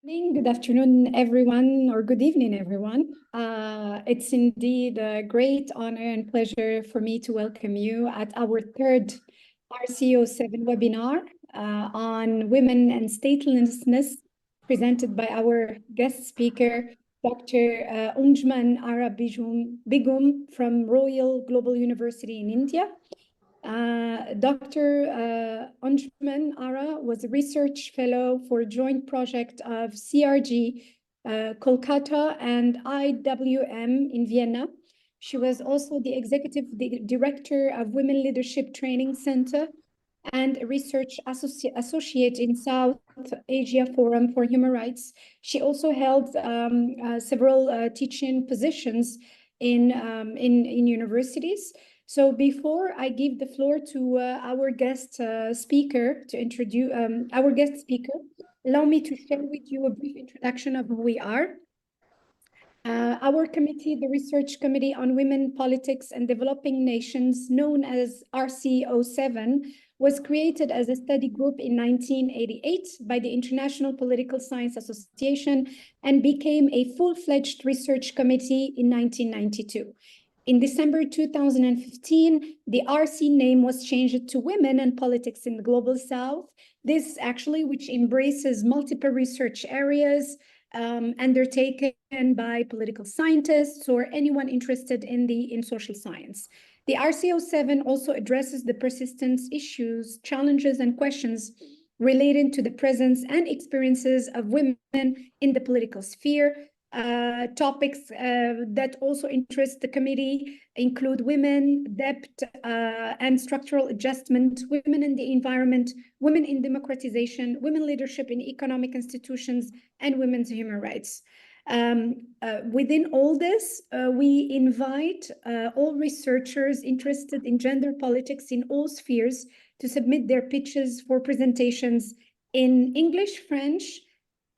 Good afternoon, everyone, or good evening, everyone. It's indeed a great honor and pleasure for me to welcome you at our third RC07 webinar on women and statelessness, presented by our guest speaker, Dr. Anjuman Ara Begum from Royal Global University in India. Dr. Anjuman Ara was a research fellow for a joint project of CRG Kolkata and IWM in Vienna. She was also the executive director of Women Leadership Training Center and a research associate in South Asia Forum for Human Rights. She also held several teaching positions in universities. So before I give the floor to our guest speaker to introduce our guest speaker, allow me to share with you a brief introduction of who we are. Our committee, the Research Committee on Women, Politics and Developing Nations, known as RC07, was created as a study group in 1988 by the International Political Science Association and became a full-fledged research committee in 1992. In December 2015, the RC name was changed to Women and Politics in the Global South. This actually, which embraces multiple research areas undertaken by political scientists or anyone interested in social science. The RC07 also addresses the persistent issues, challenges, and questions related to the presence and experiences of women in the political sphere. Topics that also interest the committee include women, debt and structural adjustment, women in the environment, women in democratization, women leadership in economic institutions, and women's human rights. Within all this, we invite all researchers interested in gender politics in all spheres to submit their pitches for presentations in English, French,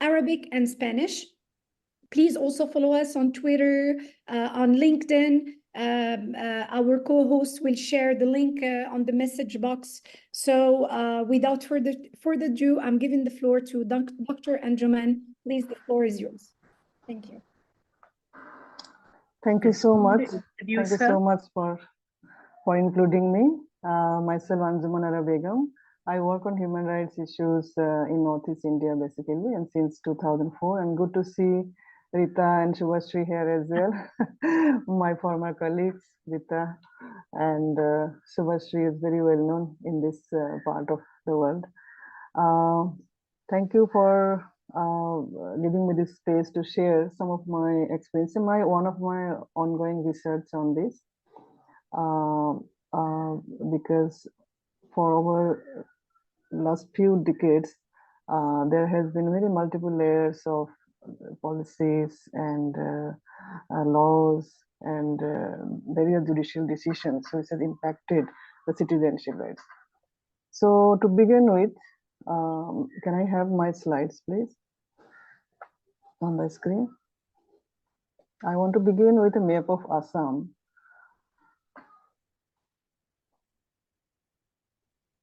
Arabic, and Spanish. Please also follow us on Twitter, on LinkedIn. Our co-host will share the link on the message box. So without further ado, I'm giving the floor to Dr. Anjuman. Please, the floor is yours. Thank you. Thank you so much. Thank you so much for including me. Myself, Anjuman Ara Begum. I work on human rights issues in Northeast India, basically, and since 2004. And good to see Rita and Shubhashri here as well, my former colleagues. Rita and Shubhashri is very well known in this part of the world. Thank you for giving me this space to share some of my experience in one of my ongoing research on this, because for over last few decades, there has been very multiple layers of policies and laws and various judicial decisions which has impacted the citizenship rights. So to begin with, can I have my slides, please, on the screen? I want to begin with a map of Assam.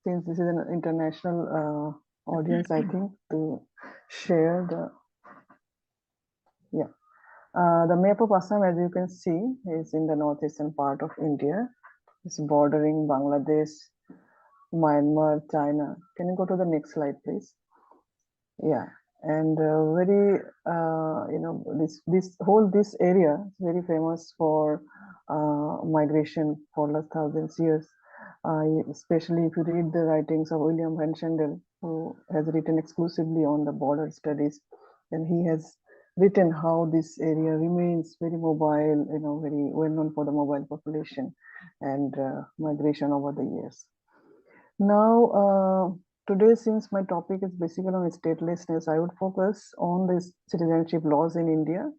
Since this is an international audience, I think, to share the the map of Assam, as you can see, is in the northeastern part of India. It's bordering Bangladesh, Myanmar, China. Can you go to the next slide, please? Yeah, and this area is very famous for migration for last thousands years. Especially if you read the writings of William Van Schendel, who has written exclusively on the border studies, and he has written how this area remains very mobile, very well known for the mobile population and migration over the years. Now, today, since my topic is basically on statelessness, I would focus on the citizenship laws in India,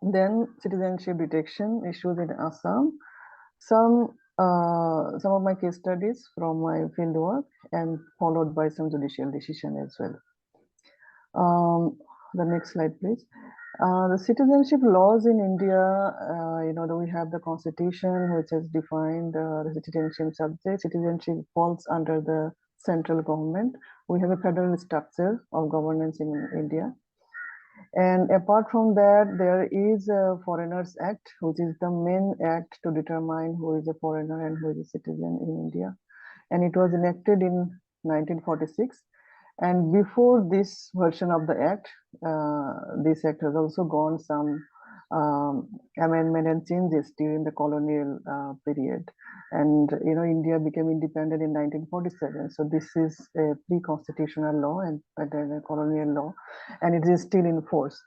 then citizenship detection issues in Assam, some of my case studies from my field work, and followed by some judicial decision as well. The next slide, please. The citizenship laws in India, we have the constitution which has defined the citizenship subject. Citizenship falls under the central government. We have a federal structure of governance in India. And apart from that, there is a Foreigners Act, which is the main act to determine who is a foreigner and who is a citizen in India. And it was enacted in 1946. And before this version of the act, this act has also gone some amendment and changes during the colonial period. And India became independent in 1947. So this is a pre-constitutional law and a colonial law, and it is still in force.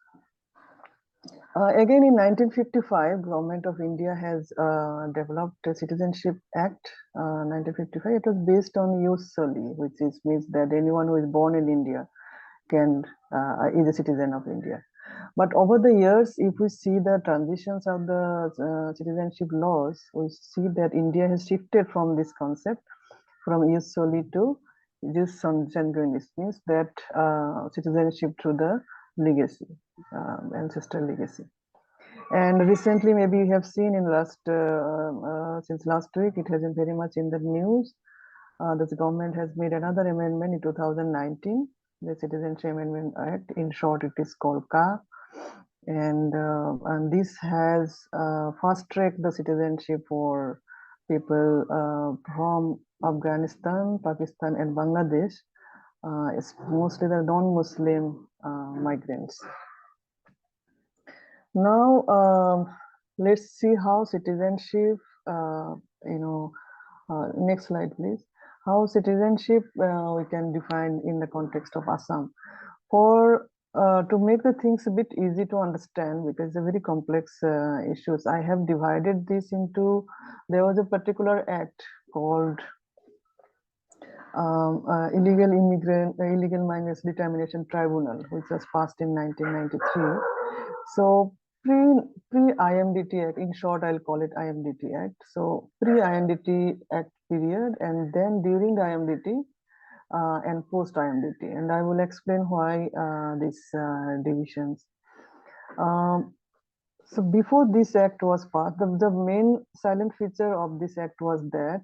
Again, in 1955, Government of India has developed a Citizenship Act, 1955. It was based on jus soli, which means that anyone who is born in India is a citizen of India. But over the years, if we see the transitions of the citizenship laws, we see that India has shifted from this concept, from jus soli to jus sanguinis, means that citizenship through the legacy, ancestral legacy. And recently, maybe you have seen in since last week, it has been very much in the news. The government has made another amendment in 2019, the Citizenship Amendment Act. In short, it is called CA. And this has fast-tracked the citizenship for people from Afghanistan, Pakistan, and Bangladesh. It's mostly the non-Muslim migrants. Now, let's see how citizenship, next slide, please. How citizenship we can define in the context of Assam. To make the things a bit easy to understand, because they're very complex issues, I have divided this into, there was a particular act called Illegal Migrants Determination Tribunal, which was passed in 1993. So pre-IMDT Act, in short, I'll call it IMDT Act. So pre-IMDT Act period, and then during the IMDT and post-IMDT. And I will explain why these divisions. So before this act was passed, the main silent feature of this act was that,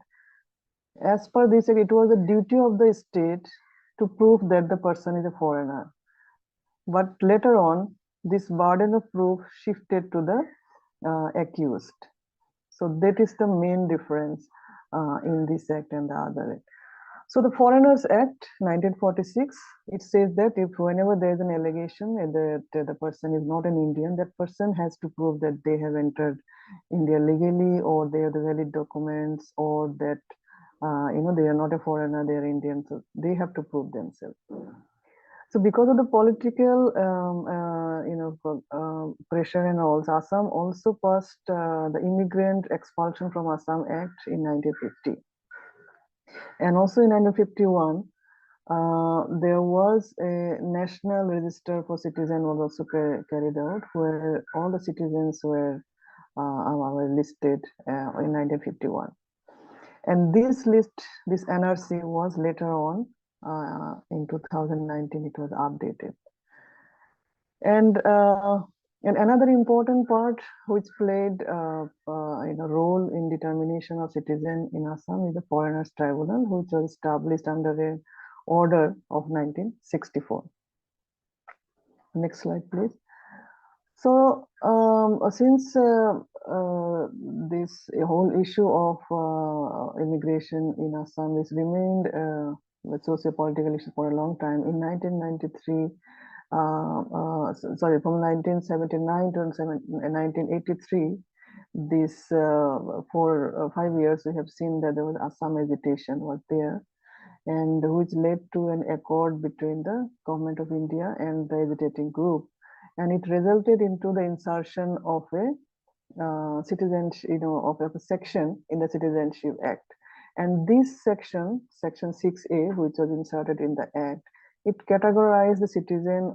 as per this act, it was a duty of the state to prove that the person is a foreigner. But later on, this burden of proof shifted to the accused. So that is the main difference in this act and the other act. So the Foreigners Act 1946, it says that if whenever there is an allegation that the person is not an Indian, that person has to prove that they have entered India legally, or they have the valid documents, or that they are not a foreigner, they are Indian. So they have to prove themselves. So because of the political, pressure and all, Assam also passed the Immigrant Expulsion from Assam Act in 1950. And also in 1951, there was a national register for citizens was also carried out, where all the citizens were listed in 1951. And this list, this NRC, was later on in 2019, it was updated. And another important part which played a role in determination of citizen in Assam is the Foreigners Tribunal, which was established under an order of 1964. Next slide, please. So since this whole issue of immigration in Assam has remained a socio-political issue for a long time, in 1993, from 1979 to 1983, this for 5 years, we have seen that there was Assam agitation was there, and which led to an accord between the Government of India and the agitating group. And it resulted into the insertion of a citizenship, of a section in the Citizenship Act. And this section, Section 6A, which was inserted in the Act, it categorized the citizen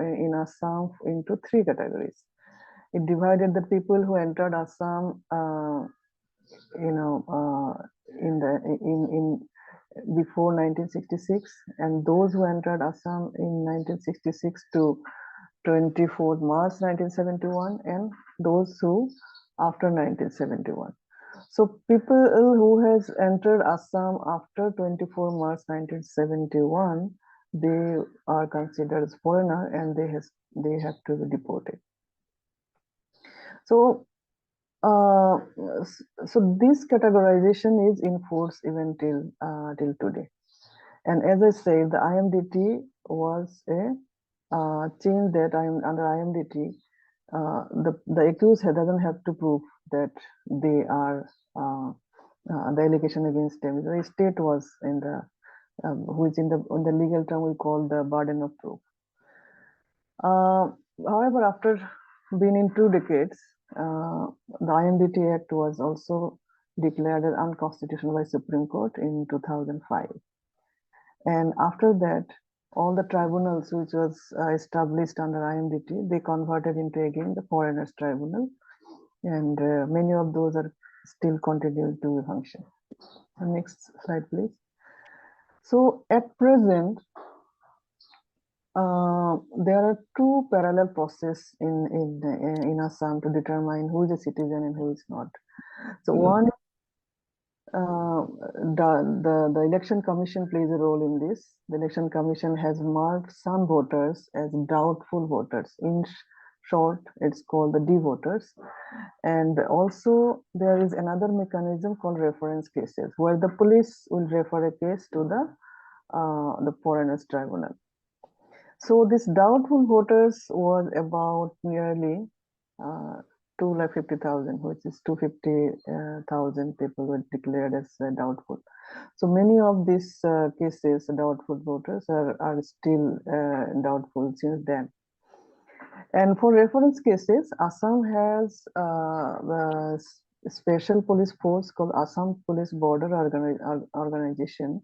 in Assam into 3 categories. It divided the people who entered Assam, before 1966, and those who entered Assam in 1966 to 24th March 1971, and those who after 1971. So people who has entered Assam after 24 March 1971, they are considered as foreigner and they have to be deported. So uh, so this categorization is in force even till today. And as I said, the IMDT was a change that I'm under IMDT. The accused doesn't have to prove that they are the allegation against them. The state was in the which in the legal term we call the burden of proof. However, after being in 2 decades, the IMDT Act was also declared as unconstitutional by Supreme Court in 2005. And after that, all the tribunals which was established under IMDT, they converted into again the foreigners tribunal, and many of those are still continuing to function. Next slide, please. So at present, there are two parallel processes in Assam to determine who is a citizen and who is not. So one, the election commission plays a role in this. The election commission has marked some voters as doubtful voters. In short, it's called the D voters. And also there is another mechanism called reference cases, where the police will refer a case to the foreigners tribunal. So this doubtful voters was about nearly 250,000, which is 250,000 people were declared as doubtful. So many of these cases, doubtful voters are still doubtful since then. And for reference cases, Assam has a special police force called Assam Police Border Organization,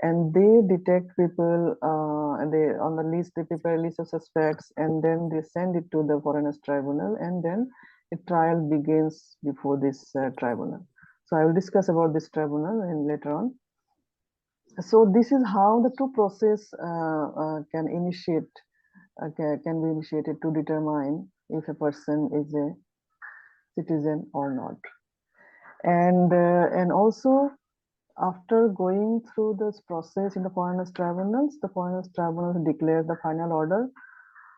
and they detect people. They on the list they prepare a list of suspects, and then they send it to the foreigners tribunal, and then a trial begins before this tribunal. So I will discuss about this tribunal and later on. So this is how the two process can be initiated to determine if a person is a citizen or not. And also, after going through this process in the foreigners tribunals, the foreigners tribunals declare the final order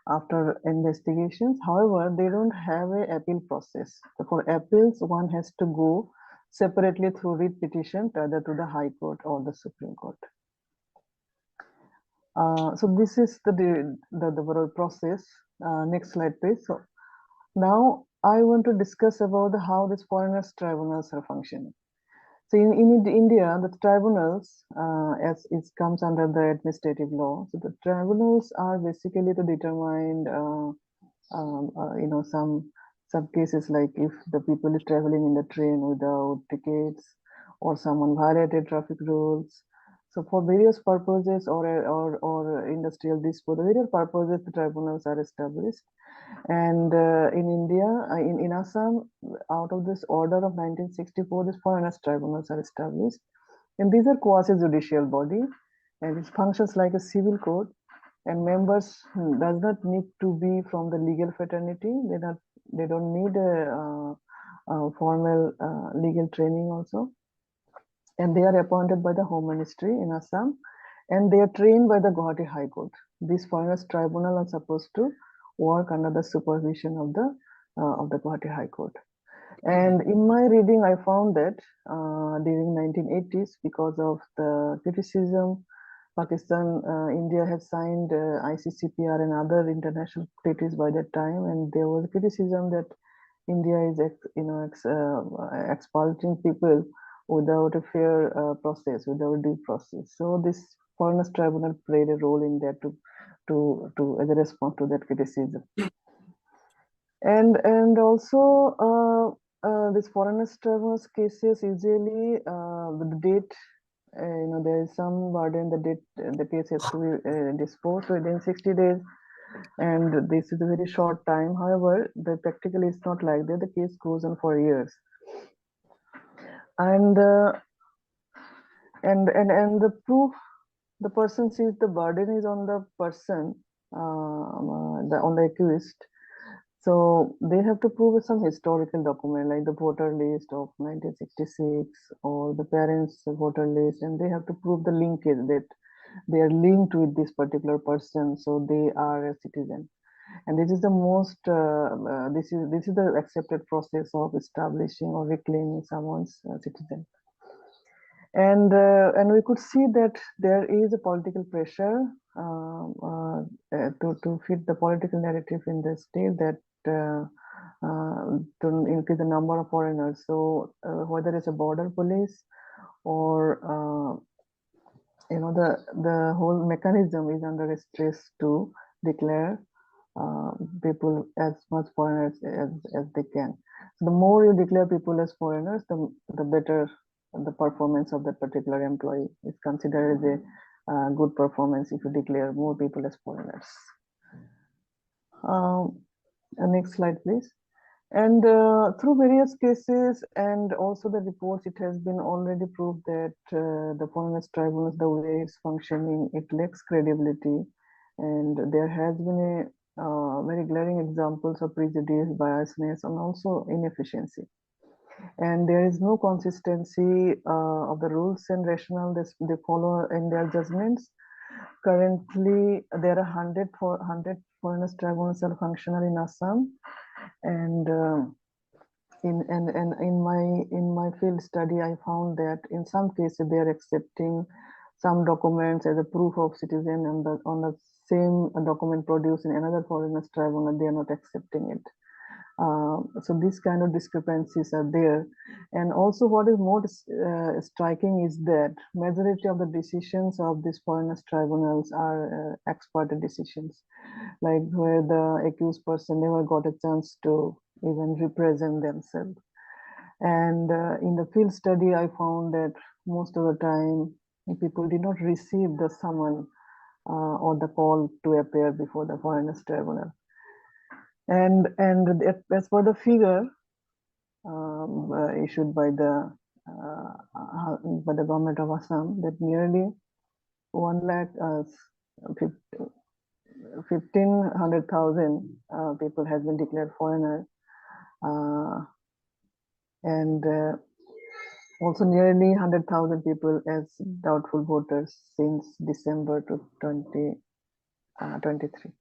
after investigations. However, they don't have an appeal process. So for appeals, one has to go separately through writ petition either to the High Court or the Supreme Court. So this is the overall process. Next slide, please. So now I want to discuss about how these foreigners tribunals are functioning. So in India, the tribunals, as it comes under the administrative law, so the tribunals are basically to determine, some cases like if the people is traveling in the train without tickets, or someone violated traffic rules. So for various purposes or industrial dispute, various purposes the tribunals are established. And in India, in Assam, out of this order of 1964, these foreigners tribunals are established. And these are quasi-judicial body, and it functions like a civil court. And members does not need to be from the legal fraternity. They don't need a formal legal training also. And they are appointed by the Home Ministry in Assam, and they are trained by the Guwahati High Court. These foreigners tribunal are supposed to work under the supervision of the Guwahati High Court. And in my reading, I found that during 1980s, because of the criticism, Pakistan, India had signed ICCPR and other international treaties by that time, and there was criticism that India is, expulsing people without a fair process, without due process. So this foreigners tribunal played a role in that to as a response to that criticism. And also this foreigners tribunals cases usually the date, there is some burden, the case has to be disposed within 60 days, and this is a very short time. However, practically it's not like that. The case goes on for years, and the proof, the person sees the burden is on the person, on the accused. So they have to prove some historical document like the voter list of 1966 or the parents' voter list, and they have to prove the linkage that they are linked with this particular person, so they are a citizen. And this is the most this is the accepted process of establishing or reclaiming someone's citizen. And we could see that there is a political pressure to fit the political narrative in the state that to increase the number of foreigners. So whether it's a border police or the whole mechanism is under stress to declare people as much foreigners as they can. So the more you declare people as foreigners, the better the performance of that particular employee is considered as a good performance if you declare more people as foreigners. Next slide, please. And through various cases and also the reports, it has been already proved that the foreigners tribunals, the way it's functioning, it lacks credibility. And there has been a very glaring examples of prejudice, biasness, and also inefficiency. And there is no consistency of the rules and rationale they follow in their judgments. Currently, there are 100 foreigners tribunals are functional in Assam, and in my field study, I found that in some cases they are accepting some documents as a proof of citizen, and on the same document produced in another foreigners tribunal, they are not accepting it. So these kind of discrepancies are there. And also what is more striking is that majority of the decisions of these foreigners tribunals are ex parte decisions, like where the accused person never got a chance to even represent themselves. And in the field study, I found that most of the time people did not receive the summon or the call to appear before the foreigners tribunal. And as for the figure issued by the government of Assam, that nearly 1,500,000 people has been declared foreigner, and also nearly 100,000 people as doubtful voters since December 2023.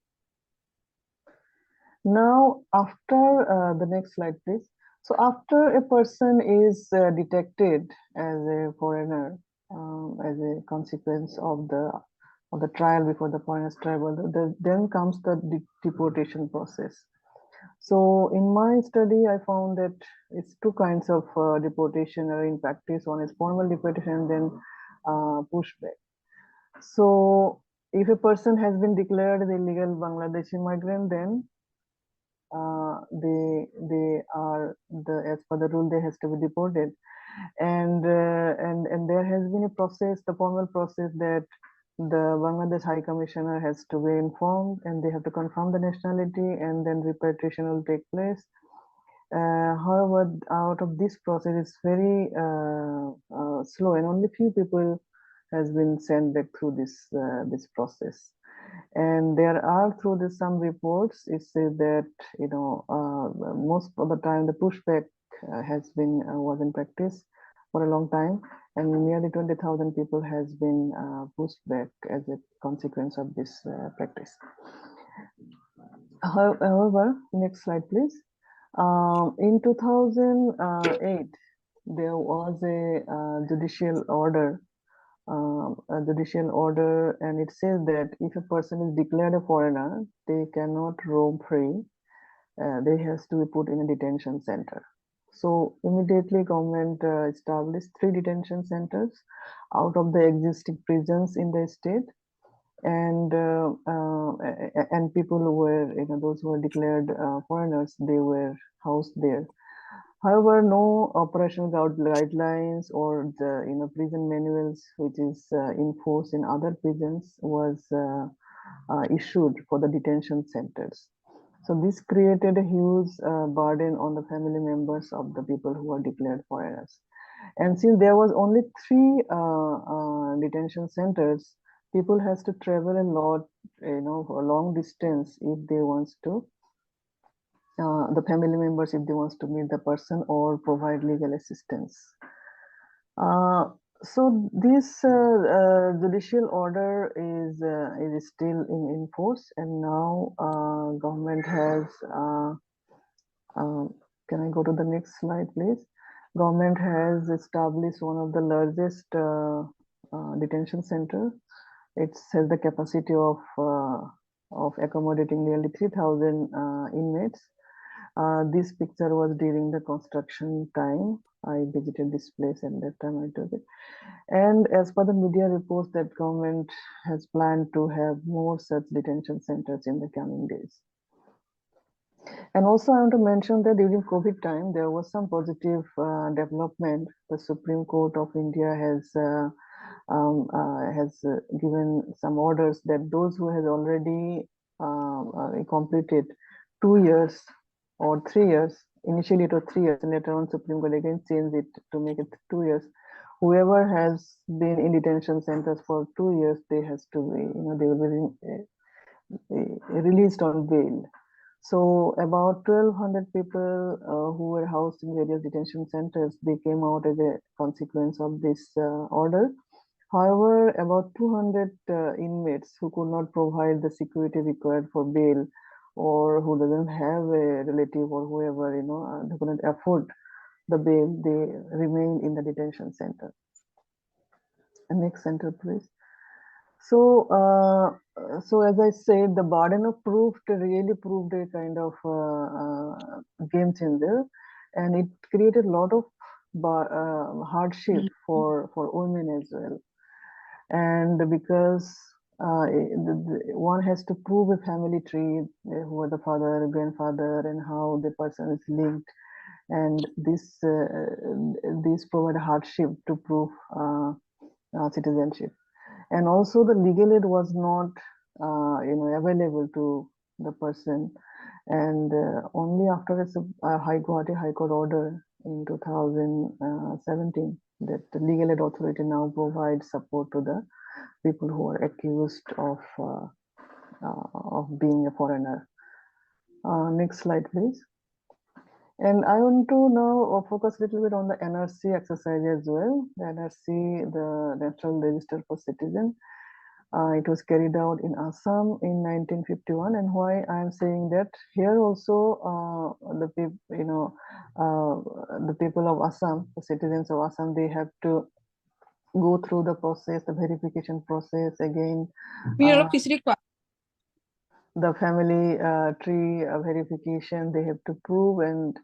Now, after the next slide, please. So after a person is detected as a foreigner, as a consequence of the trial before the foreigners tribunal, then comes the deportation process. So in my study, I found that it's two kinds of deportation are in practice. One is formal deportation and then pushback. So if a person has been declared an illegal Bangladeshi migrant, then they are as per the rule they has to be deported, and there has been a process, the formal process, that the Bangladesh High Commissioner has to be informed and they have to confirm the nationality, and then repatriation will take place. However, out of this process, it's very slow, and only few people has been sent back through this process. And there are through some reports, it says that most of the time the pushback has been was in practice for a long time, and nearly 20,000 people has been pushed back as a consequence of this practice. However, next slide, please. In 2008, there was a judicial order. And it says that if a person is declared a foreigner, they cannot roam free. They has to be put in a detention center. So immediately government established 3 detention centers out of the existing prisons in the state, and people who were, those who were declared foreigners, they were housed there. However, no operational guidelines or the prison manuals, which is in force in other prisons, was issued for the detention centers. So this created a huge burden on the family members of the people who were declared foreigners. And since there was only 3 detention centers, people has to travel a lot, a long distance if they wants to the family members if they want to meet the person or provide legal assistance. So this judicial order is still in force, and now government has can I go to the next slide, please? Government has established one of the largest detention center. It has the capacity of accommodating nearly 3,000 inmates. This picture was during the construction time. I visited this place and that time I took it. And as per the media reports, that government has planned to have more such detention centers in the coming days. And also, I want to mention that during COVID time, there was some positive development. The Supreme Court of India has given some orders that those who has already completed 2 years or 3 years, initially it was 3 years, and later on Supreme Court again changed it to make it 2 years. Whoever has been in detention centers for 2 years, they has to be, they will be released on bail. So about 1,200 people who were housed in various detention centers, they came out as a consequence of this order. However, about 200 inmates who could not provide the security required for bail, or who doesn't have a relative or whoever, who couldn't afford the bail, they remained in the detention center. And next center, please. So, so as I said, the burden of proof really proved a kind of game changer, and it created a lot of hardship for women as well. And because one has to prove a family tree, who are the father, grandfather, and how the person is linked, and this provide hardship to prove citizenship. And also the legal aid was not available to the person, and only after a Guwahati High Court order in 2017 that the legal aid authority now provides support to the people who are accused of being a foreigner. Next slide, please. And I want to now focus a little bit on the NRC exercise as well. The NRC, the National Register for Citizen, it was carried out in Assam in 1951. And why I am saying that here also the people of Assam, the citizens of Assam, they have to go through the process, the verification process again. The family tree verification they have to prove, and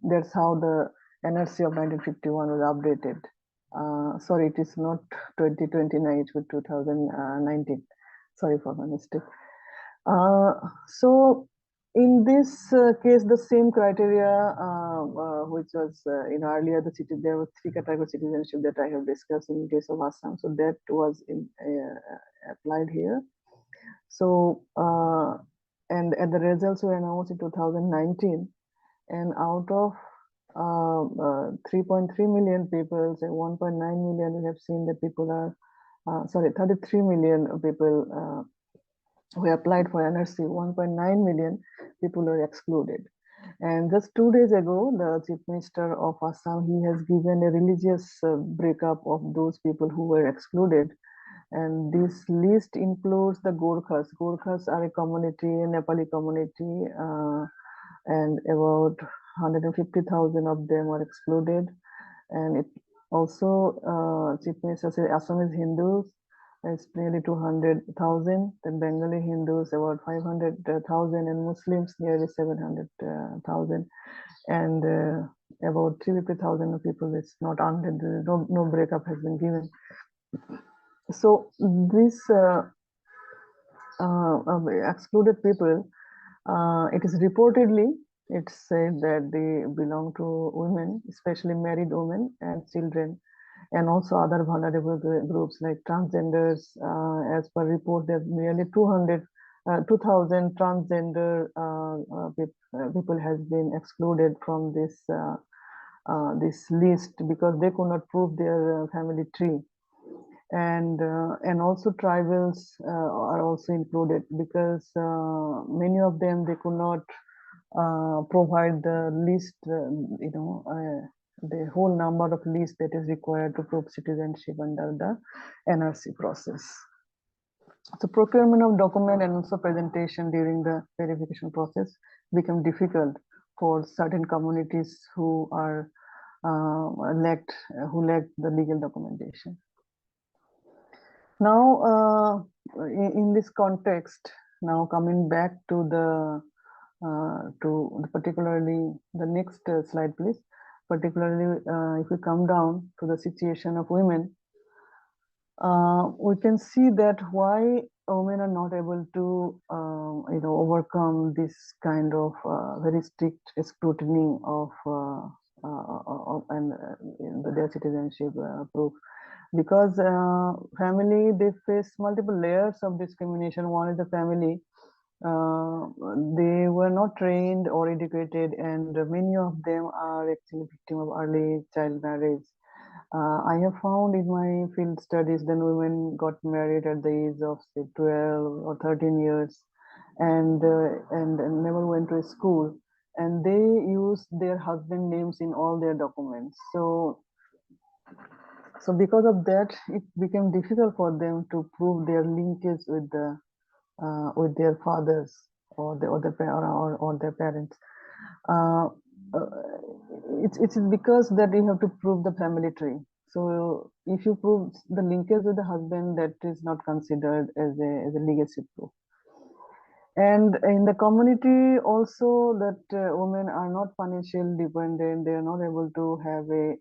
that's how the NRC of 1951 was updated. Sorry, it is not 2029, it's 2019. Sorry for my mistake. So in this case, the same criteria, which was earlier, there were 3 category citizenship that I have discussed in case of Assam. So that was applied here. So and the results were announced in 2019, and out of 3.3 million people, say 1.9 million, we have seen that people are 33 million people who applied for NRC. 1.9 million people were excluded. And just 2 days ago, the Chief Minister of Assam, he has given a religious breakup of those people who were excluded. And this list includes the Gorkhas. Gorkhas are a community, a Nepali community, and about 150,000 of them are excluded. And it also, Chief Minister said Assamese Hindus, it's nearly 200,000, then Bengali Hindus about 500,000, and Muslims nearly 700,000, and about 350,000 of people is not under, no breakup has been given. So this excluded people, it is reportedly, it's said that they belong to women, especially married women and children, and also other vulnerable groups like transgenders. As per report, there are nearly 2,000 transgender people has been excluded from this this list because they could not prove their family tree. and also tribals are also included, because many of them, they could not provide the list, the whole number of list that is required to prove citizenship under the NRC process. So procurement of document and also presentation during the verification process become difficult for certain communities who are lacked the legal documentation. Now, in this context, now coming back to the particularly the next slide, please. Particularly, if we come down to the situation of women, we can see that why women are not able to, overcome this kind of very strict scrutiny of their citizenship proof. Because family, they face multiple layers of discrimination. One is the family. They were not trained or educated, and many of them are actually victim of early child marriage. I have found in my field studies that women got married at the age of say 12 or 13 years, and never went to school, and they use their husband names in all their documents. So because of that, it became difficult for them to prove their linkage with their fathers or their parents. Uh, it's because that you have to prove the family tree. So if you prove the linkage with the husband, that is not considered as a legacy proof. And in the community also, that women are not financially dependent. They are not able to have a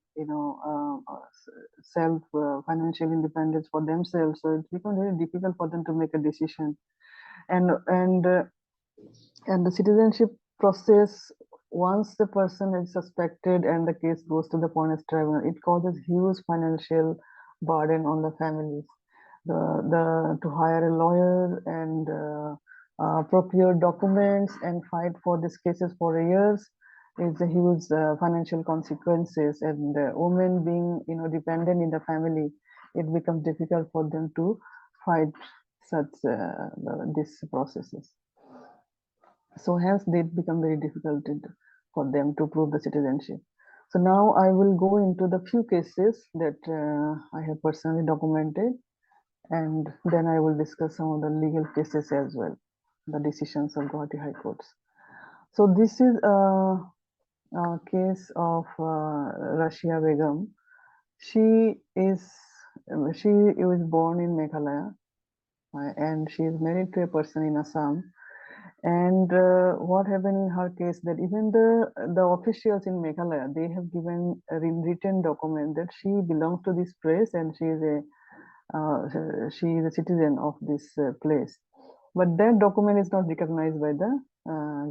self financial independence for themselves. So it becomes very difficult for them to make a decision. And the citizenship process, once the person is suspected and the case goes to the Foreigners Tribunal, it causes huge financial burden on the families. To hire a lawyer and procure documents and fight for these cases for years is a huge financial consequences. And women being dependent in the family, it becomes difficult for them to fight such these processes. So hence they become very difficult for them to prove the citizenship. So now I will go into the few cases that I have personally documented, and then I will discuss some of the legal cases as well, the decisions of Guwahati High Courts. So this is a case of Rashia Begum. She was born in Meghalaya, and she is married to a person in Assam. And what happened in her case, that even the officials in Meghalaya, they have given a written document that she belongs to this place and she is a citizen of this place. But that document is not recognized by the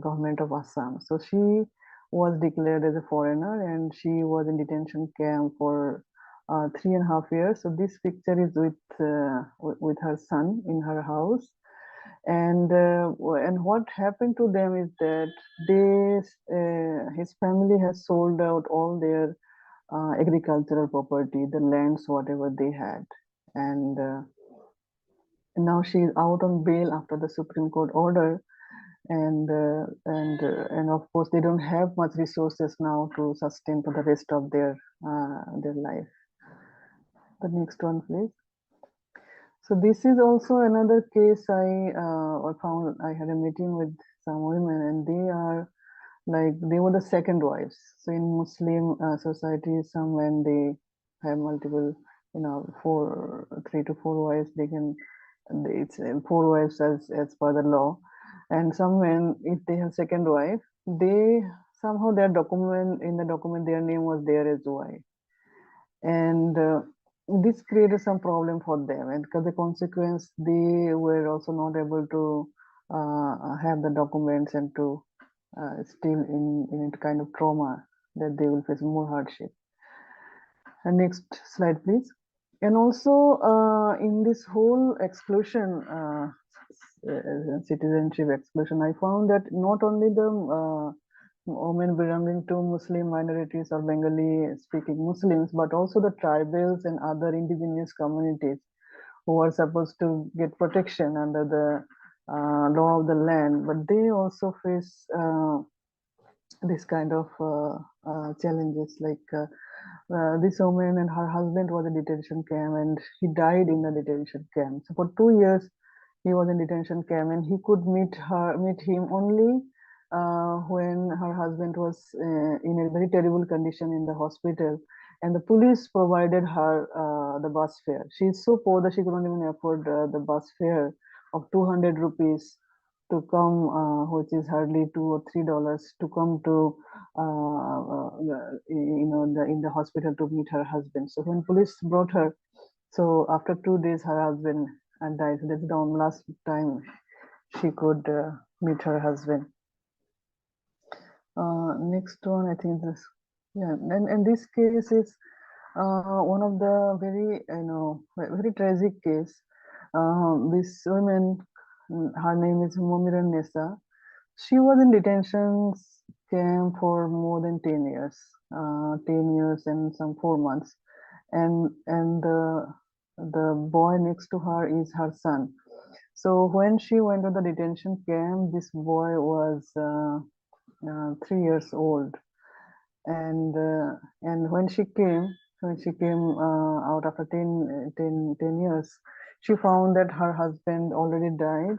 government of Assam. So she was declared as a foreigner, and she was in detention camp for 3.5 years. So this picture is with her son in her house. And what happened to them is that his family has sold out all their agricultural property, the lands, whatever they had, and now she is out on bail after the Supreme Court order, and of course they don't have much resources now to sustain for the rest of their life. The next one, please. So this is also another case I found. I had a meeting with some women, and they were the second wives. So in Muslim societies, some when they have multiple, 3 to 4 wives, it's 4 wives as per the law. And some men, if they have second wife, they somehow their document their name was there as wife, and this created some problem for them, and because the consequence, they were also not able to have the documents, and to still in a kind of trauma that they will face more hardship. And next slide, please. And also in this whole exclusion, citizenship exclusion, I found that not only women belonging to Muslim minorities or Bengali speaking Muslims, but also the tribals and other indigenous communities who are supposed to get protection under the law of the land, but they also face this kind of challenges. Like this woman and her husband was in detention camp, and he died in the detention camp. So for 2 years, he was in detention camp, and he could meet him only when her husband was in a very terrible condition in the hospital, and the police provided her the bus fare. She is so poor that she could not even afford the bus fare of 200 rupees to come, which is hardly $2 or $3 to come to, in the hospital to meet her husband. So when police brought her, so after 2 days, her husband died. So that's the last time she could meet her husband. Next one, I think this, yeah, and this case is one of the very, very tragic case. This woman, her name is Momiran Nessa. She was in detention camp for more than 10 years, 10 years and some 4 months. And the boy next to her is her son. So when she went to the detention camp, this boy was 3 years old. And when she came out after 10 years, she found that her husband already died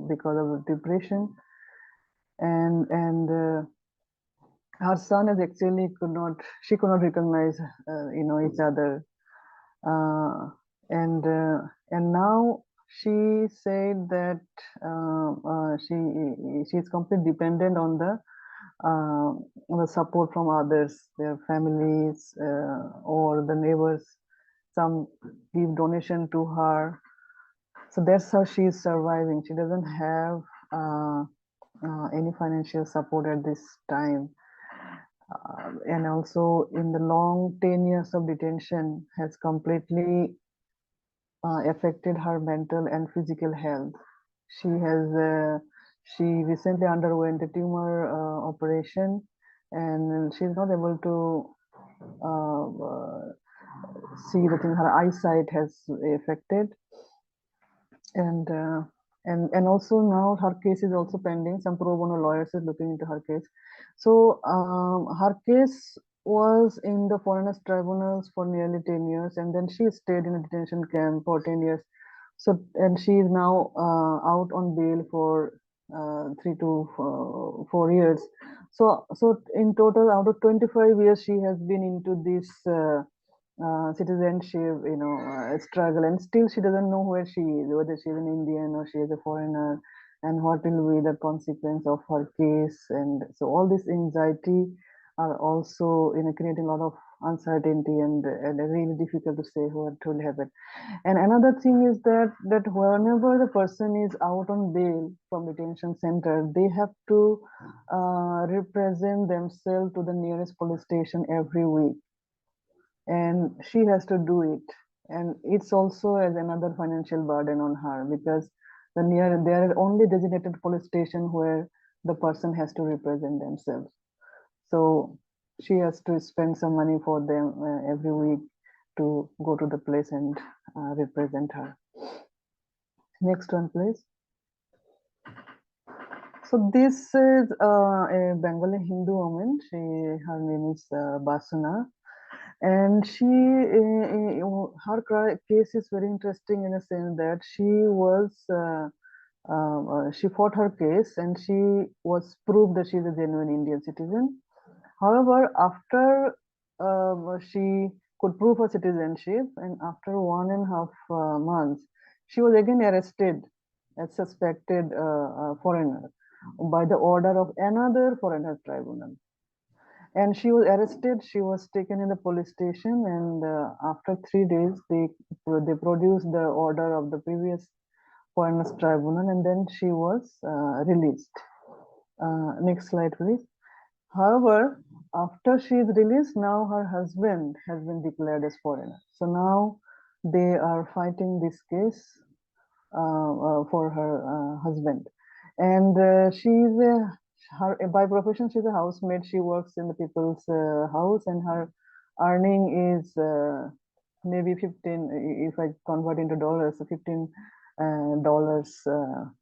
because of depression, and her son is actually she could not recognize each other, and now she said that she is completely dependent on the support from others, their families or the neighbors. Some give donation to her, so that's how she is surviving. She doesn't have any financial support at this time. And also in the long 10 years of detention has completely affected her mental and physical health. She recently underwent a tumor operation, and she's not able to see the thing. Her eyesight has affected, and also now her case is also pending. Some pro bono lawyers is looking into her case. So her case was in the foreigners tribunals for nearly 10 years, and then she stayed in a detention camp for 10 years. So, and she is now out on bail for 3 to 4 years. So in total, out of 25 years, she has been into this citizenship, struggle, and still she doesn't know where she is, whether she's an Indian or she is a foreigner, and what will be the consequence of her case. And so all this anxiety are also creating a lot of uncertainty, and really difficult to say what will happen. And another thing is that whenever the person is out on bail from detention center, they have to represent themselves to the nearest police station every week, and she has to do it. And it's also as another financial burden on her, because there are only designated police station where the person has to represent themselves. So she has to spend some money for them every week to go to the place and represent her. Next one, please. So this is a Bengali Hindu woman. Her name is Basuna, and her case is very interesting in a sense that she fought her case, and she was proved that she is a genuine Indian citizen. However, after she could prove her citizenship, and after 1.5 months, she was again arrested as suspected foreigner by the order of another foreigner tribunal. And she was arrested. She was taken in the police station, and after 3 days, they produced the order of the previous foreigners tribunal, and then she was released. Next slide, please. However, after she is released, now her husband has been declared as foreigner. So now they are fighting this case for her husband, and her by profession she's a housemaid. She works in the people's house, and her earning is maybe 15, if I convert into dollars, so $15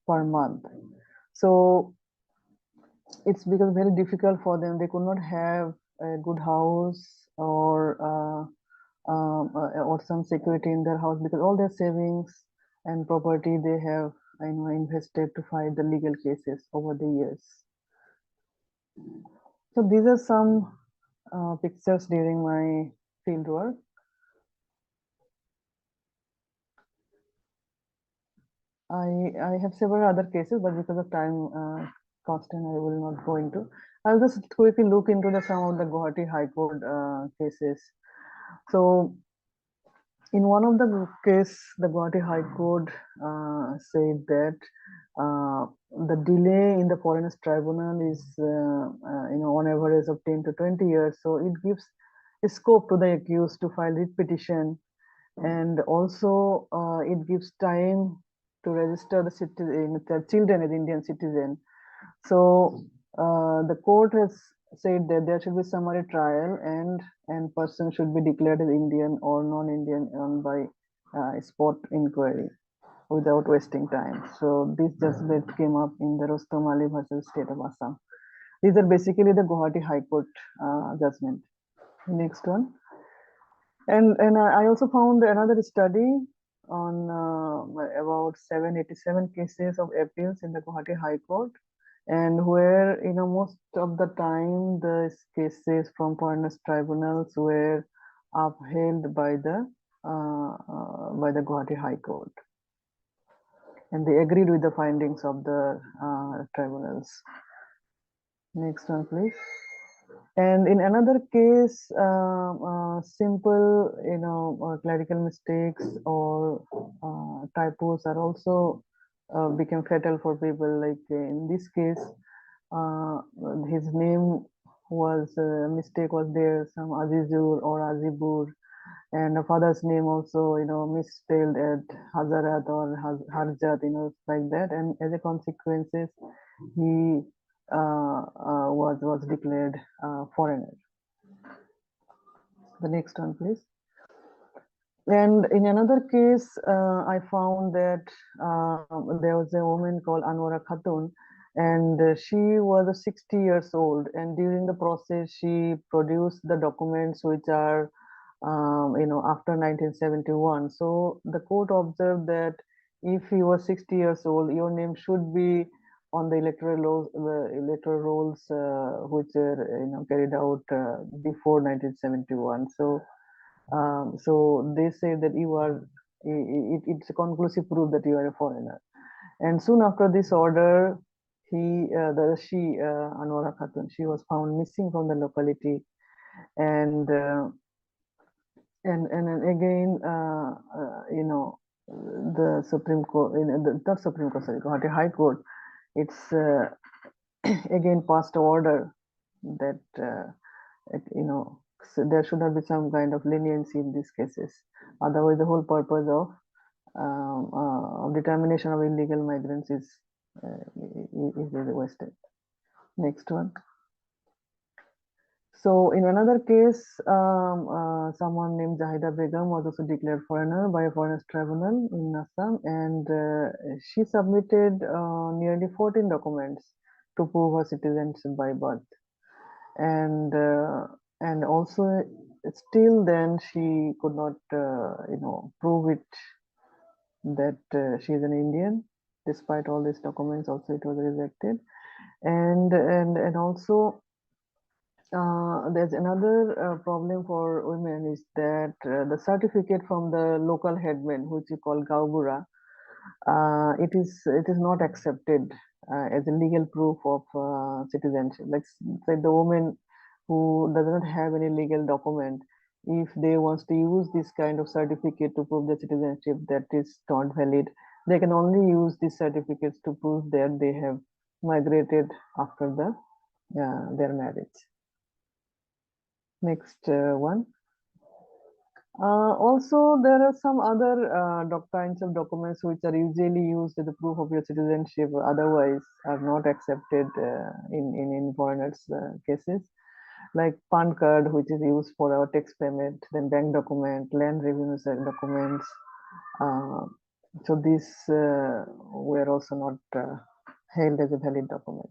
per month. So it's become very difficult for them. They could not have a good house or some security in their house, because all their savings and property they have invested to fight the legal cases over the years. So these are some pictures during my field work. I have several other cases, but because of time constraint, I will not go into. I'll just quickly look into some of the Guwahati High Court cases. So in one of the case, the Guwahati High Court said that the delay in the foreigners tribunal is on average of 10 to 20 years. So it gives a scope to the accused to file writ petition, and also it gives time to register the children as Indian citizen. So the court has said that there should be summary trial, and person should be declared as Indian or non-Indian by spot inquiry without wasting time. So this judgment came up in the Rostam Ali versus State of Assam. These are basically the Guwahati High Court judgment. Next one. And I also found another study on about 787 cases of appeals in the Guwahati High Court, and where most of the time the cases from foreigners tribunals were upheld by the Guwahati High Court, and they agreed with the findings of the tribunals. Next one, please. And in another case, simple, clerical mistakes or typos are also become fatal for people. Like in this case, his name was mistake was there, some Azizur or Azibur, and the father's name also, misspelled at Hazarat or Harjat, like that. And as a consequences, he was declared foreigner. The next one, please. And in another case, I found that there was a woman called Anwara Khatun, and she was 60 years old. And during the process, she produced the documents which are, after 1971. So the court observed that if you were 60 years old, your name should be on the electoral rolls which are carried out before 1971. So they say that you are, it's a conclusive proof that you are a foreigner. And soon after this order, Anwara Khatun, she was found missing from the locality, and again, the Supreme Court, not Supreme Court, sorry, Guwahati High Court, it's again passed order that so there should not be some kind of leniency in these cases. Otherwise, the whole purpose of determination of illegal migrants is wasted. Next one. So in another case, someone named Zahida Begum was also declared foreigner by a foreigners tribunal in Assam, and she submitted nearly 14 documents to prove her citizenship by birth, and also still then she could not prove it that she is an Indian. Despite all these documents, also it was rejected. And also there's another problem for women is that the certificate from the local headman, which you call Gaubura, it is not accepted as a legal proof of citizenship. Like say the woman who does not have any legal document, if they want to use this kind of certificate to prove their citizenship, that is not valid. They can only use these certificates to prove that they have migrated after their marriage. Next one. Also, there are some other kinds of documents which are usually used as a proof of your citizenship, otherwise are not accepted in foreigners' cases, like PAN card, which is used for our tax payment, then bank document, land revenue documents. Uh, so these were also not held as a valid document.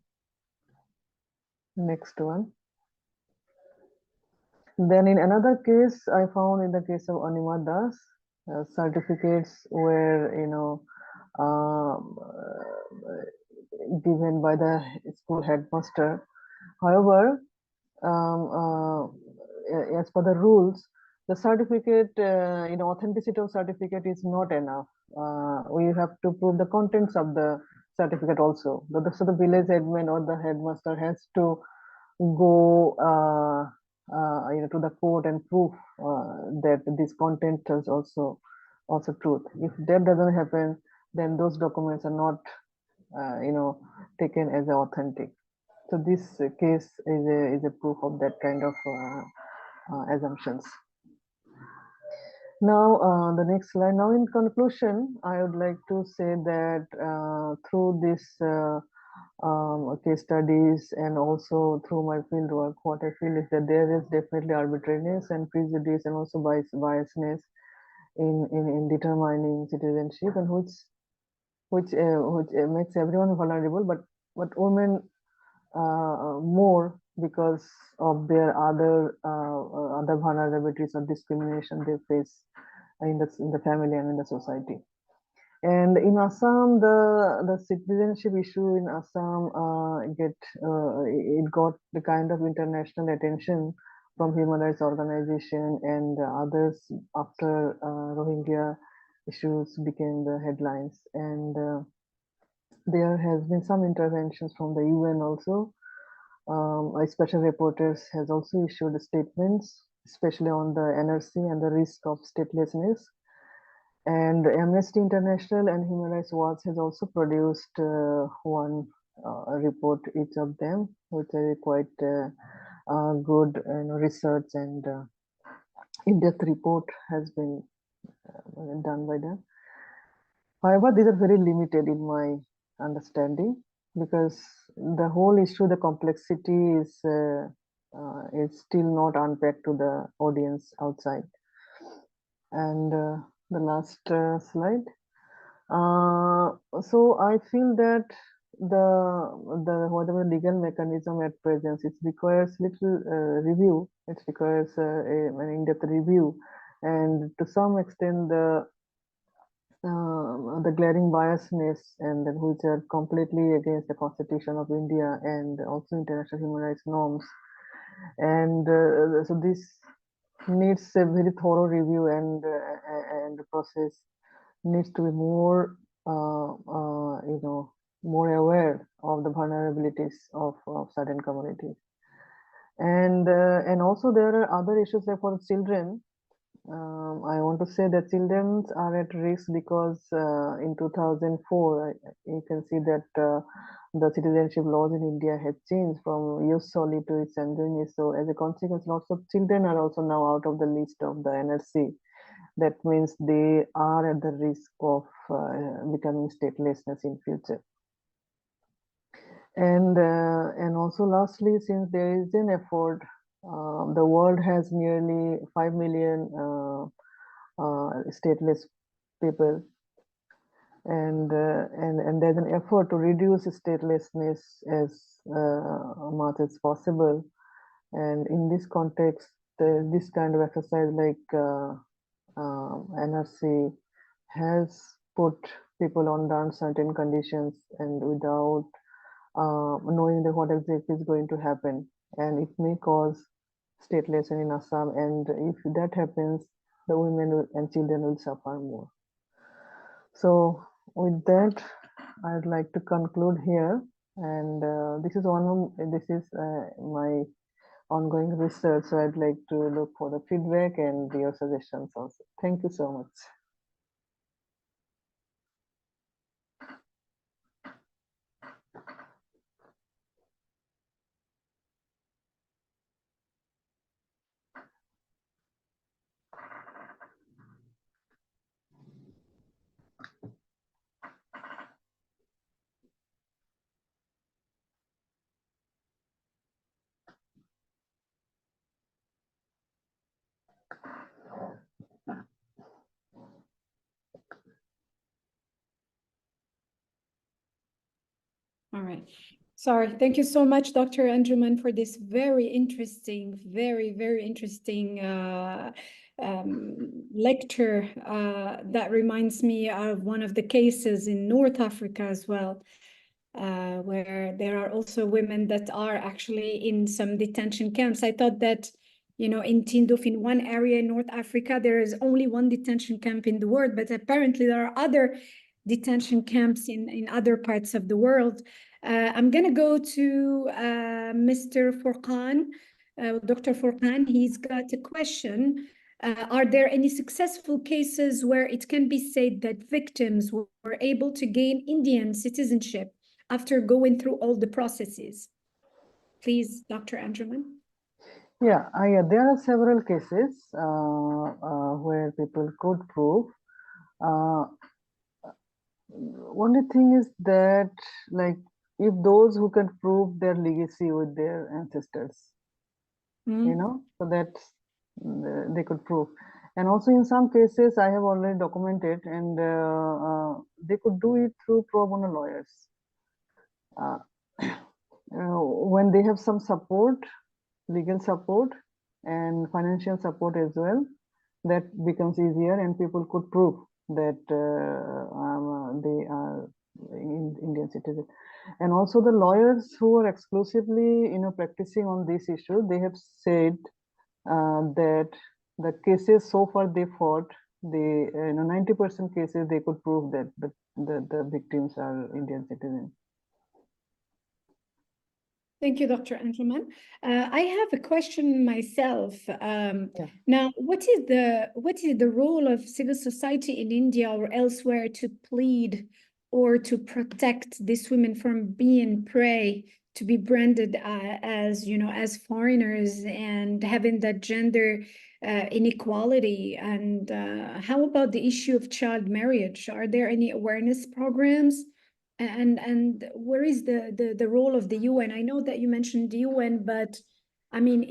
Next one. Then in another case, I found in the case of Anima Das, certificates were, given by the school headmaster. However, as per the rules, the certificate, authenticity of certificate is not enough. We have to prove the contents of the certificate also. So the village admin or the headmaster has to go to the court and prove that this content is also truth. If that doesn't happen, then those documents are not taken as authentic. So this case is a proof of that kind of assumptions. Now, the next slide. Now, in conclusion, I would like to say that through this case studies and also through my field work, what I feel is that there is definitely arbitrariness and prejudice and also biasness in determining citizenship, and which makes everyone vulnerable, but women more because of their other vulnerabilities or discrimination they face in the family and in the society. And in Assam, the citizenship issue in Assam it got the kind of international attention from human rights organization and others after Rohingya issues became the headlines, and there has been some interventions from the UN also. A special reporters has also issued statements, especially on the NRC and the risk of statelessness. And Amnesty International and Human Rights Watch has also produced one report, each of them, which are quite good research and in-depth report has been done by them. However, these are very limited in my understanding because the whole issue, the complexity is still not unpacked to the audience outside. And the last slide. So I feel that the whatever legal mechanism at present, it requires little review. It requires an in-depth review, and to some extent the glaring biasness and which are completely against the Constitution of India and also international human rights norms. And so this needs a very thorough review, and the process needs to be more more aware of the vulnerabilities of certain communities. And also there are other issues like for children. I want to say that children are at risk because in 2004, you can see that the citizenship laws in India had changed from jus soli to its sanguinis. So as a consequence, lots of children are also now out of the list of the NRC. That means they are at the risk of becoming statelessness in future. And also lastly, since there is an effort, the world has nearly 5 million stateless people, and there's an effort to reduce statelessness as much as possible. And in this context, this kind of exercise like NRC has put people under uncertain conditions and without knowing that what exactly is going to happen, and it may cause statelessness in Assam. And if that happens, the women and children will suffer more. So with that, I'd like to conclude here. And this is my ongoing research. So I'd like to look for the feedback and your suggestions also. Thank you so much. Sorry. Thank you so much, Dr. Anjuman, for this very interesting, very interesting lecture that reminds me of one of the cases in North Africa as well, where there are also women that are actually in some detention camps. I thought that, you know, in Tindouf, in one area in North Africa, there is only one detention camp in the world, but apparently there are other detention camps in other parts of the world. I'm going to go to Mr. Furqan, Dr. Furqan. He's got a question. Are there any successful cases where it can be said that victims were able to gain Indian citizenship after going through all the processes? Please, Dr. Anjuman. Yeah, there are several cases where people could prove. Only thing is that, like, if those who can prove their legacy with their ancestors, you know, so that they could prove. And also in some cases I have already documented, and they could do it through pro bono lawyers. When they have some support, legal support and financial support as well, that becomes easier, and people could prove that they are Indian citizens. And also the lawyers who are exclusively, you know, practicing on this issue, they have said that the cases so far they fought, they, you know, 90% cases they could prove that the victims are Indian citizens. Thank you, Dr. Anjuman. I have a question myself. Now, what is the role of civil society in India or elsewhere to plead or to protect these women from being prey, to be branded as, you know, as foreigners and having that gender inequality? And how about the issue of child marriage? Are there any awareness programs? And where is the role of the UN? I know that you mentioned the UN, but I mean,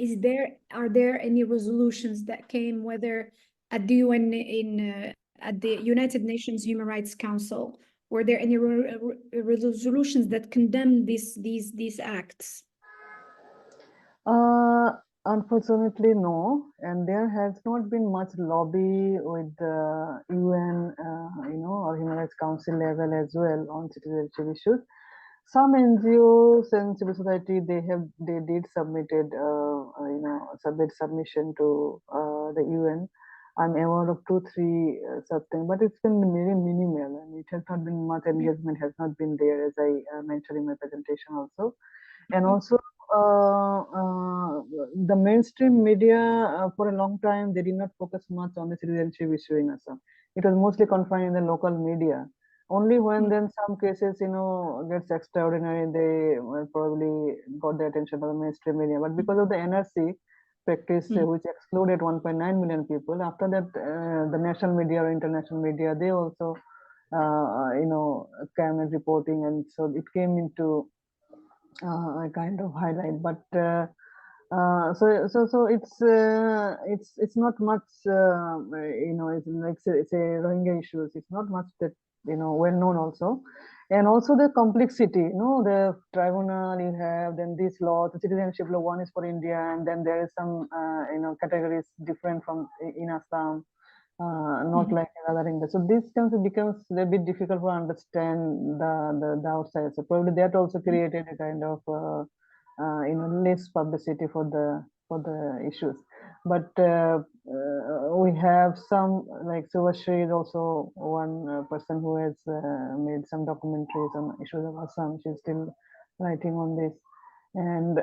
are there any resolutions that came, whether at the UN, at the United Nations Human Rights Council? Were there any resolutions that condemn these acts? Unfortunately, no, and there has not been much lobby with the UN, you know, or Human Rights Council level as well on citizenship issues. Some NGOs and civil society, they did submitted, you know, submission to the UN. I'm aware of 2-3 such things, but it's been very minimal, and it has not been much engagement, has not been there, as I mentioned in my presentation also. And also the mainstream media for a long time, they did not focus much on the citizenship issue in Assam. It was mostly confined in the local media. Only when then some cases, you know, gets extraordinary, they probably got the attention of the mainstream media. But because of the NRC practice, which excluded 1.9 million people, after that, the national media or international media, they also, you know, came and reporting, and so it came into a kind of highlight. But so it's not much, you know, it's like say Rohingya issues. It's not much that, you know, well known also. And also the complexity, you know, the tribunal you have, then this law, the citizenship law, one is for India, and then there is some, you know, categories different from in Assam, not like in other India. So this becomes a bit difficult to understand the outside. So probably that also created a kind of, you know, less publicity for the issues. But we have some, like Subhashri is also one person who has made some documentaries on issues of Assam. She's still writing on this, and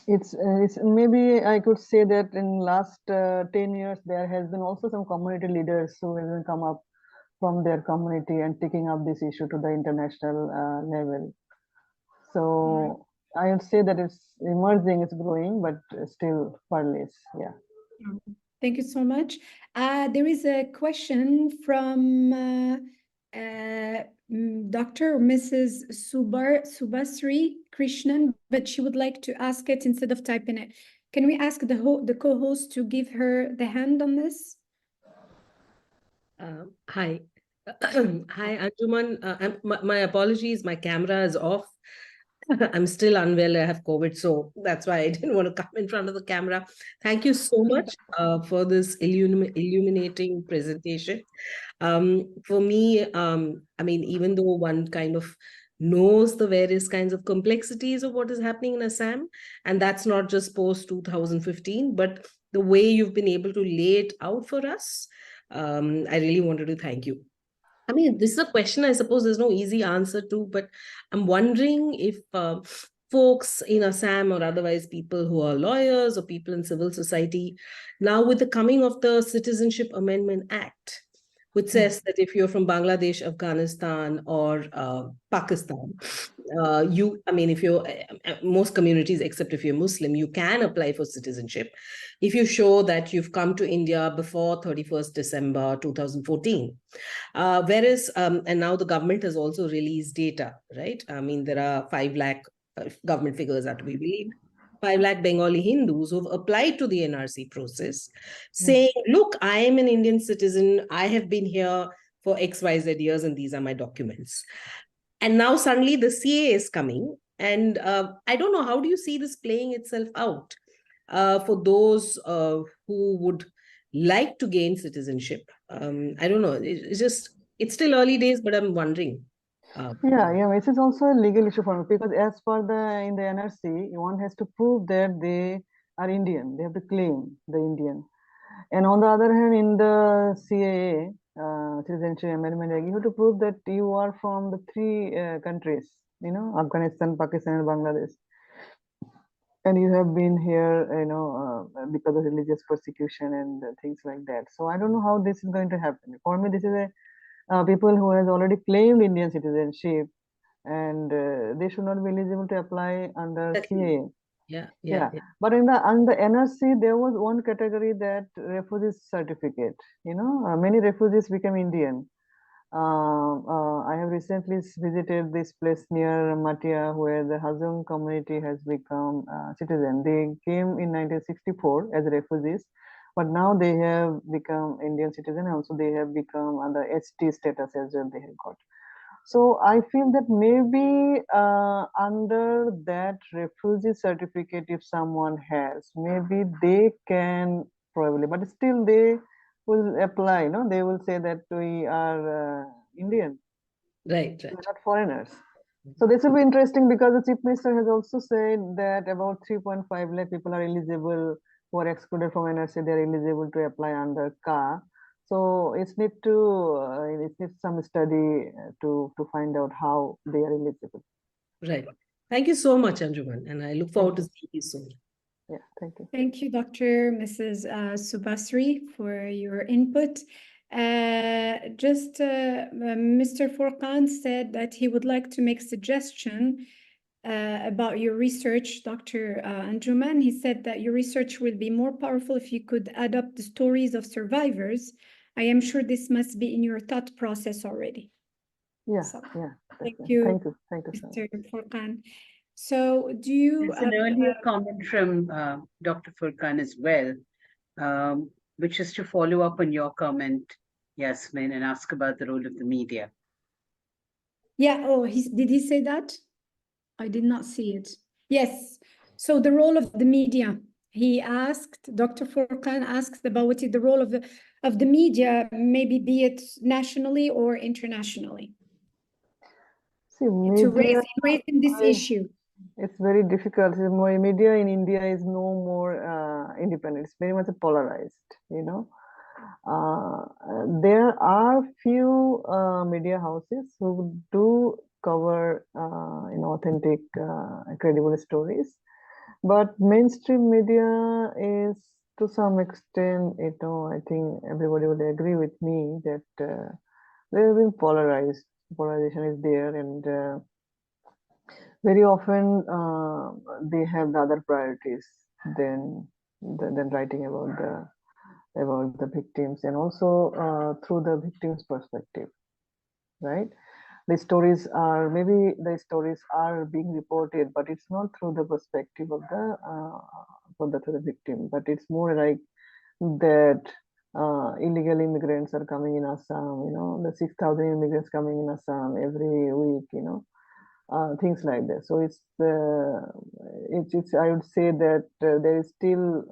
it's maybe I could say that in last 10 years there has been also some community leaders who have come up from their community and taking up this issue to the international level. So I would say that it's emerging, it's growing, but still far less. Yeah. Thank you so much. There is a question from Dr. or Mrs. Subhasri Krishnan, but she would like to ask it instead of typing it. Can we ask the co-host to give her the hand on this? Hi. Hi, Anjuman. My apologies. My camera is off. I'm still unwell. I have COVID, so that's why I didn't want to come in front of the camera. Thank you so much for this illuminating presentation. For me, I mean, even though one kind of knows the various kinds of complexities of what is happening in Assam, and that's not just post 2015, but the way you've been able to lay it out for us, I really wanted to thank you. I mean, this is a question I suppose there's no easy answer to, but I'm wondering if folks in Assam or otherwise people who are lawyers or people in civil society, now with the coming of the Citizenship Amendment Act, which says that if you're from Bangladesh, Afghanistan, or Pakistan, I mean, if you're, most communities, except if you're Muslim, you can apply for citizenship if you show that you've come to India before 31st December 2014. Whereas, and now the government has also released data, right? I mean, there are 5 lakh, government figures are to be believed, 5 lakh Bengali Hindus who've applied to the NRC process saying, look, I am an Indian citizen. I have been here for XYZ years and these are my documents. And now suddenly the CA is coming. And I don't know, how do you see this playing itself out for those who would like to gain citizenship? I don't know. It's still early days, but I'm wondering. Yeah, it is also a legal issue for me because as per in the NRC, one has to prove that they are Indian. They have to claim the Indian. And on the other hand, in the CAA, Citizenship Amendment Act, you have to prove that you are from the 3 countries, Afghanistan, Pakistan, and Bangladesh. And you have been here, because of religious persecution and things like that. So I don't know how this is going to happen. For me, this is people who has already claimed Indian citizenship, and they should not be eligible to apply under CAA. Yeah. But on the NRC, there was one category that refugee certificate. Many refugees became Indian. I have recently visited this place near Matia, where the Hazung community has become citizen. They came in 1964 as refugees, but now they have become Indian citizen. Also, they have become under HT status as well. They have got. So I feel that maybe under that refugee certificate, if someone has, maybe they can probably, but still they will apply. They will say that we are Indian, Right. we're not foreigners. So this will be interesting because the Chief Minister has also said that about 3.5 lakh people are eligible, who are excluded from NRC. They are eligible to apply under CA. So it needs some study to find out how they are eligible. Right. Thank you so much, Anjuman, and I look forward to seeing you soon. Yeah, thank you. Thank you, Dr. Mrs. Subasri, for your input. Mr. Furqan said that he would like to make suggestion about your research, Dr. Anjuman. He said that your research will be more powerful if you could add up the stories of survivors. I am sure this must be in your thought process already. Yeah. Thank you. Thank you, Mr. Furqan. So do you... There's an earlier comment from Dr. Furqan as well, which is to follow up on your comment, Yasmin, and ask about the role of the media. Yeah, did he say that? I did not see it. Yes, so the role of the media. He asked, Dr. Furqan asked about what is the role of the media, maybe be it nationally or internationally. See, to raise this issue. It's very difficult. Media in India is no more independent. It's very much polarized, there are few media houses who do cover authentic, credible stories, but mainstream media is to some extent, I think everybody would agree with me that they have been polarized. Polarization is there, and very often they have the other priorities than writing about the victims, and also through the victims' perspective, right? The stories are being reported, but it's not through the perspective of the victim, but it's more like that illegal immigrants are coming in Assam, the 6,000 immigrants coming in Assam every week, things like that. So it's I would say that there is still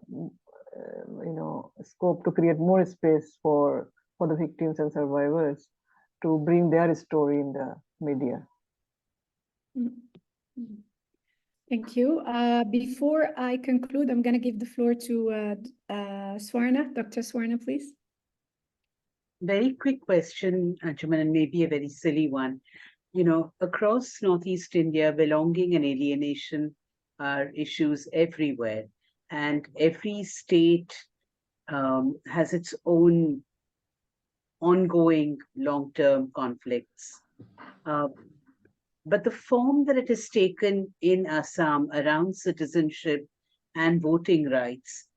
scope to create more space for the victims and survivors to bring their story in the media. Thank you. Before I conclude, I'm going to give the floor to Swarna. Dr. Swarna, please. Very quick question, Anjuman, and maybe a very silly one. Across Northeast India, belonging and alienation are issues everywhere, and every state has its own ongoing long-term conflicts. But the form that it has taken in Assam around citizenship and voting rights,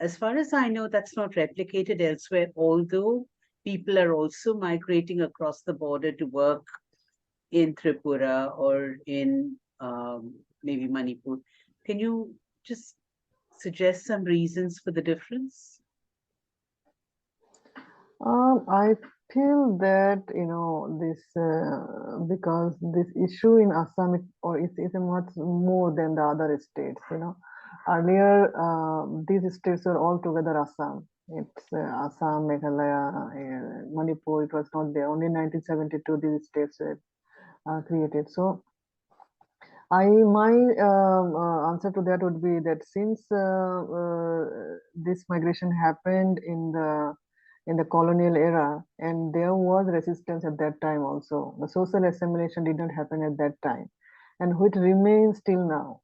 as far as I know, that's not replicated elsewhere, although people are also migrating across the border to work in Tripura or in maybe Manipur. Can you just suggest some reasons for the difference? I feel that this because this issue in Assam is much more than the other states. Earlier these states were all together Assam. It's Assam, Meghalaya, Manipur. It was not there. Only in 1972 these states were created. So my answer to that would be that since this migration happened in the colonial era, and there was resistance at that time also, the social assimilation did not happen at that time, and which remains till now.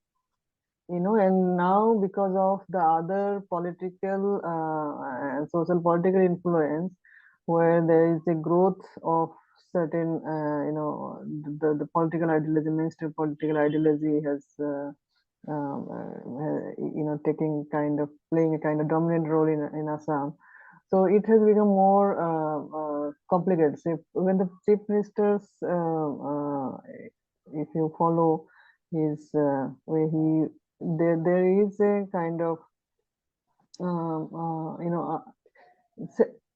And now because of the other political and social political influence, where there is a growth of certain, the political ideology, mainstream political ideology has, playing a kind of dominant role in Assam. So it has become more complicated. So when the chief ministers, if you follow his way, there is a kind of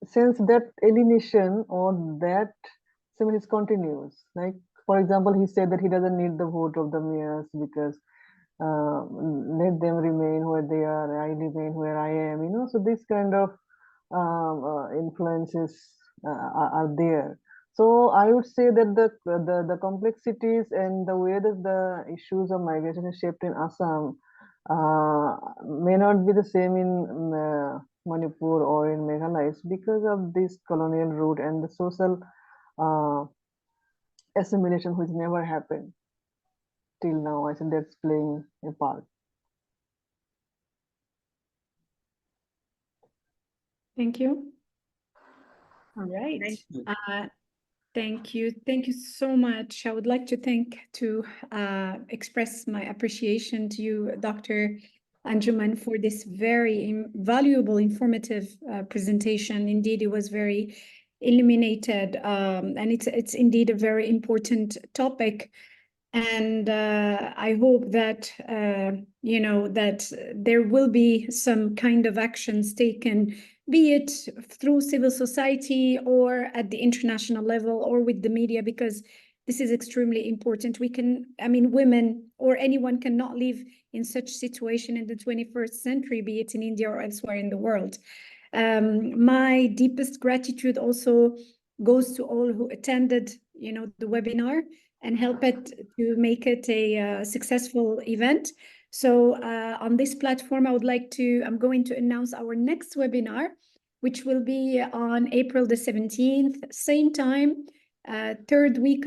sense that alienation or that is continuous. Like, for example, he said that he doesn't need the vote of the mayors because let them remain where they are, I remain where I am. So this kind of influences are there. So I would say that the complexities and the way that the issues of migration is shaped in Assam may not be the same in Manipur or in Meghalaya. It's because of this colonial route and the social assimilation which never happened till now. I think that's playing a part. Thank you. All right. Thank you. Thank you. Thank you so much. I would like to express my appreciation to you, Dr. Anjuman, for this very valuable, informative presentation. Indeed, it was very illuminated, and it's indeed a very important topic. And I hope that that there will be some kind of actions taken, be it through civil society or at the international level or with the media, because this is extremely important. Women or anyone cannot live in such situation in the 21st century, be it in India or elsewhere in the world. My deepest gratitude also goes to all who attended, the webinar and help it to make it a successful event. So on this platform, I'm going to announce our next webinar, which will be on April the 17th, same time, third Wednesday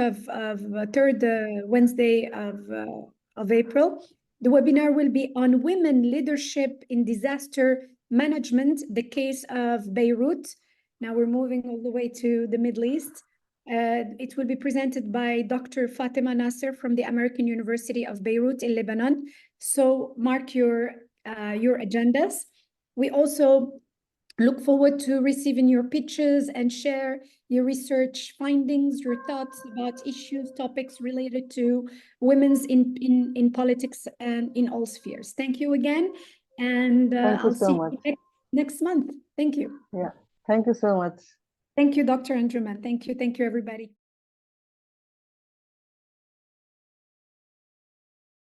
of April. The webinar will be on women leadership in disaster management, the case of Beirut. Now we're moving all the way to the Middle East. It will be presented by Dr. Fatima Nasser from the American University of Beirut in Lebanon. So mark your agendas. We also look forward to receiving your pitches and share your research findings, your thoughts about issues, topics related to women's in politics and in all spheres. Thank you again. And Thank you so much. next month. Thank you. Yeah. Thank you so much. Thank you, Dr. Anjuman. Thank you, everybody.